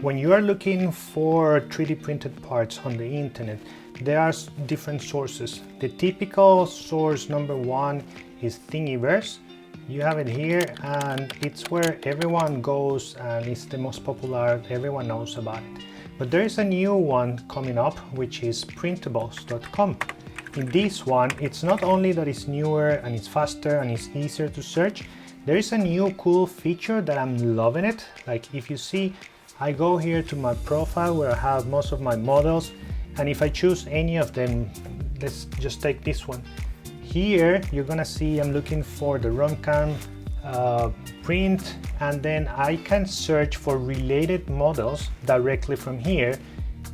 When you are looking for 3D printed parts on the internet, there are different sources. The typical source number one is Thingiverse. You have it here, and it's where everyone goes, and it's the most popular, everyone knows about it. But there is a new one coming up, which is printables.com. In this one, it's not only that it's newer and it's faster and it's easier to search, there is a new cool feature that I'm loving it. Like if you see, I go here to my profile where I have most of my models, and if I choose any of them, let's just take this one. Here you're gonna see I'm looking for the Runcam print, and then I can search for related models directly from here,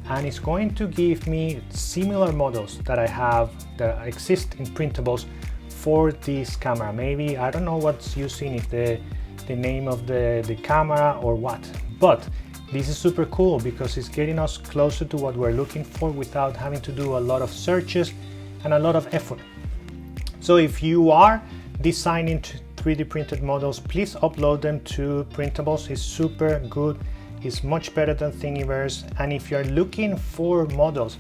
and it's going to give me similar models that I have that exist in printables for this camera. Maybe I don't know what's using, if the name of the camera or what, but this is super cool because it's getting us closer to what we're looking for without having to do a lot of searches and a lot of effort. So if you are designing 3D printed models, please upload them to Printables. It's super good. It's much better than Thingiverse. And if you're looking for models,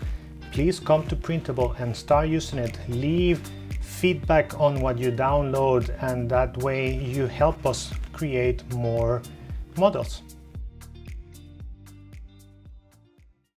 please come to Printable and start using it. Leave feedback on what you download, and that way you help us create more models.